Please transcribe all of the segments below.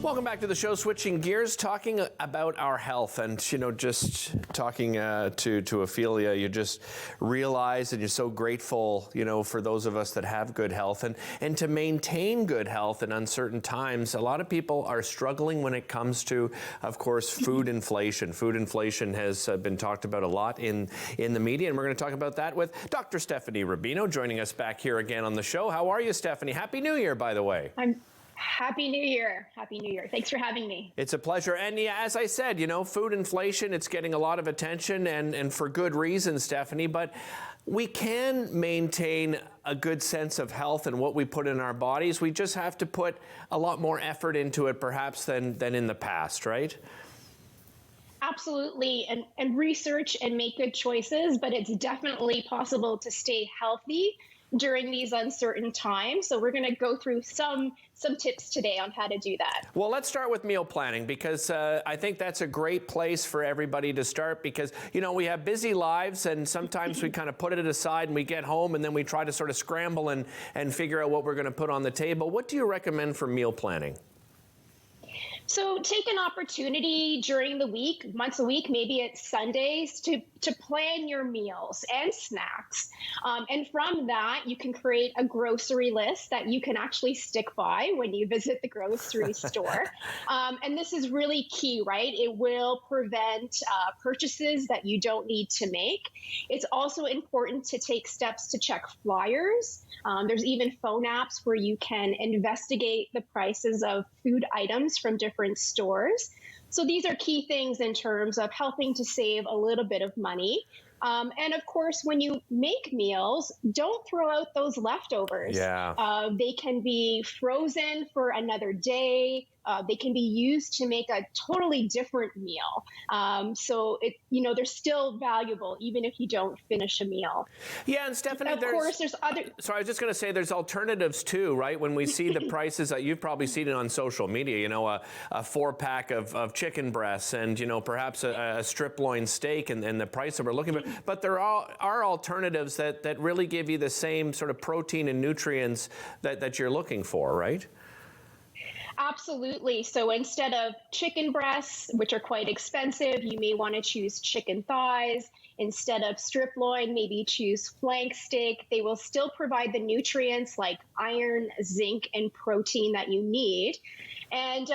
Welcome back to the show. Switching gears, talking about our health, and just talking to Ophelia, you just realize, and you're so grateful, for those of us that have good health, and to maintain good health in uncertain times. A lot of people are struggling when it comes to, of course, food inflation. Food inflation has been talked about a lot in the media, and we're going to talk about that with Dr. Stephanie Rubino, joining us back here again on the show. How are you, Stephanie? Happy New Year, by the way. Happy New Year. Happy New Year. Thanks for having me. It's a pleasure. And yeah, as I said, food inflation, it's getting a lot of attention and for good reason, Stephanie, but we can maintain a good sense of health and what we put in our bodies. We just have to put a lot more effort into it perhaps than in the past, right? Absolutely. And research and make good choices, but it's definitely possible to stay healthy during these uncertain times. So we're going to go through some tips today on how to do that. Well, let's start with meal planning, because I think that's a great place for everybody to start, because, we have busy lives, and sometimes we kind of put it aside and we get home and then we try to sort of scramble and figure out what we're going to put on the table. What do you recommend for meal planning? So take an opportunity during the week, once a week, maybe it's Sundays, to plan your meals and snacks. And from that, you can create a grocery list that you can actually stick by when you visit the grocery store. And this is really key, right? It will prevent purchases that you don't need to make. It's also important to take steps to check flyers. There's even phone apps where you can investigate the prices of food items from different stores. So these are key things in terms of helping to save a little bit of money. And of course, when you make meals, don't throw out those leftovers. Yeah. They can be frozen for another day. They can be used to make a totally different meal. So they're still valuable even if you don't finish a meal. Yeah, and Stephanie, of course, there's other. So I was just going to say, there's alternatives too, right? When we see the prices that you've probably seen it on social media, a 4-pack of chicken breasts and perhaps a strip loin steak and the price that we're looking for. But there are alternatives that really give you the same sort of protein and nutrients that you're looking for, right? Absolutely. So instead of chicken breasts, which are quite expensive, you may want to choose chicken thighs. Instead of strip loin, maybe choose flank steak. They will still provide the nutrients like iron, zinc, and protein that you need. And,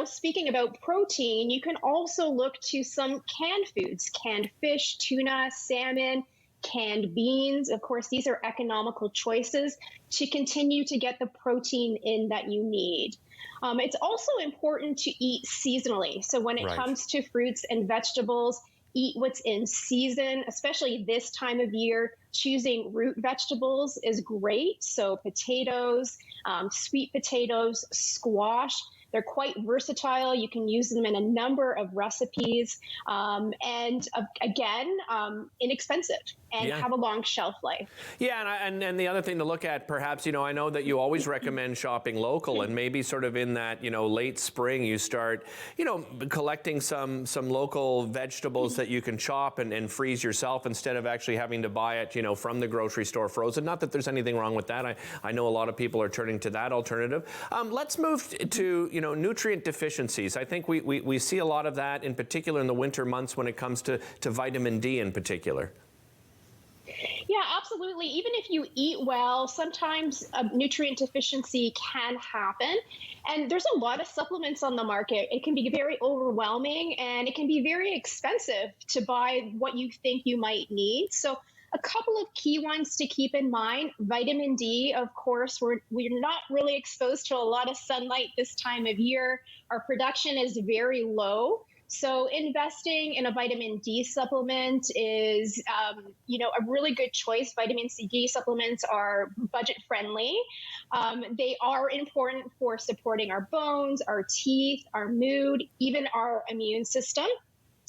speaking about protein, you can also look to some canned foods, canned fish, tuna, salmon, canned beans. Of course, these are economical choices to continue to get the protein in that you need. It's also important to eat seasonally. So when it comes to fruits and vegetables, eat what's in season, especially this time of year. Choosing root vegetables is great. So potatoes, sweet potatoes, squash. They're quite versatile. You can use them in a number of recipes. Inexpensive and have a long shelf life. Yeah, and the other thing to look at, perhaps, I know that you always recommend shopping local, and maybe sort of in that, late spring, you start, collecting some local vegetables that you can chop and freeze yourself instead of actually having to buy it, from the grocery store frozen. Not that there's anything wrong with that. I know a lot of people are turning to that alternative. Let's move to, nutrient deficiencies. I think we see a lot of that, in particular in the winter months when it comes to vitamin D in particular. Yeah, absolutely. Even if you eat well, sometimes a nutrient deficiency can happen. And there's a lot of supplements on the market. It can be very overwhelming, and it can be very expensive to buy what you think you might need. So a couple of key ones to keep in mind. Vitamin D, of course, we're not really exposed to a lot of sunlight this time of year. Our production is very low. So investing in a vitamin D supplement is, a really good choice. Vitamin D supplements are budget friendly. They are important for supporting our bones, our teeth, our mood, even our immune system,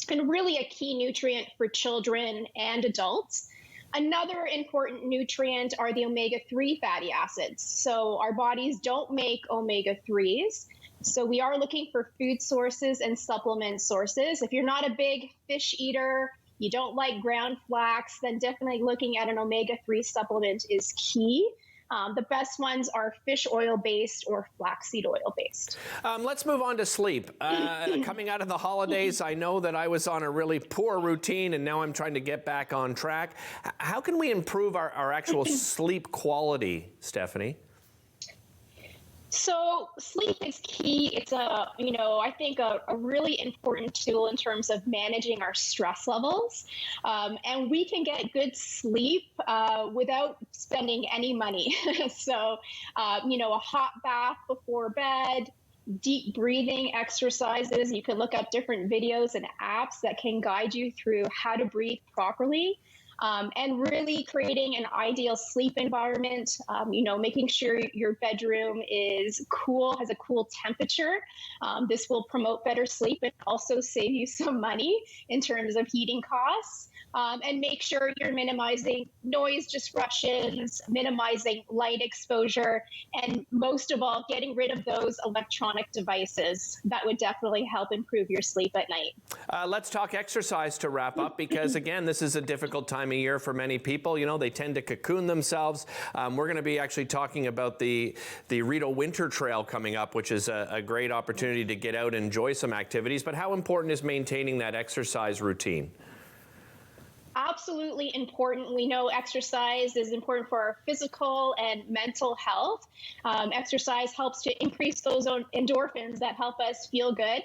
and really a key nutrient for children and adults. Another important nutrient are the omega-3 fatty acids. So our bodies don't make omega-3s. So we are looking for food sources and supplement sources. If you're not a big fish eater, you don't like ground flax, then definitely looking at an omega-3 supplement is key. The best ones are fish oil based or flaxseed oil based. Let's move on to sleep. Coming out of the holidays, I know that I was on a really poor routine and now I'm trying to get back on track. How can we improve our actual sleep quality, Stephanie? So sleep is key. It's I think a really important tool in terms of managing our stress levels. And we can get good sleep without spending any money. So, a hot bath before bed, deep breathing exercises. You can look up different videos and apps that can guide you through how to breathe properly. And really creating an ideal sleep environment, making sure your bedroom is cool, has a cool temperature. This will promote better sleep and also save you some money in terms of heating costs. And make sure you're minimizing noise disruptions, minimizing light exposure, and most of all, getting rid of those electronic devices. That would definitely help improve your sleep at night. Let's talk exercise to wrap up, because again, this is a difficult time of year for many people. They tend to cocoon themselves. We're going to be actually talking about the Rito Winter Trail coming up, which is a great opportunity to get out and enjoy some activities. But how important is maintaining that exercise routine? Absolutely important. We know exercise is important for our physical and mental health. Exercise helps to increase those endorphins that help us feel good.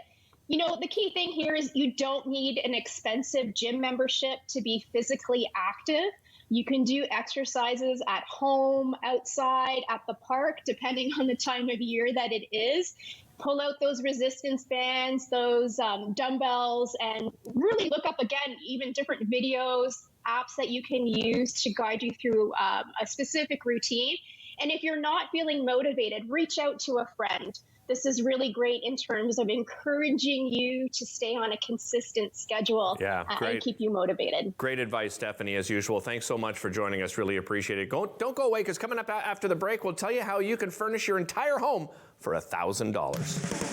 The key thing here is you don't need an expensive gym membership to be physically active. You can do exercises at home, outside, at the park, depending on the time of year that it is. Pull out those resistance bands, those dumbbells, and really look up, again, even different videos, apps that you can use to guide you through a specific routine. And if you're not feeling motivated, reach out to a friend. This is really great in terms of encouraging you to stay on a consistent schedule and keep you motivated. Great advice, Stephanie, as usual. Thanks so much for joining us. Really appreciate it. Don't go away, because coming up after the break, we'll tell you how you can furnish your entire home for $1,000.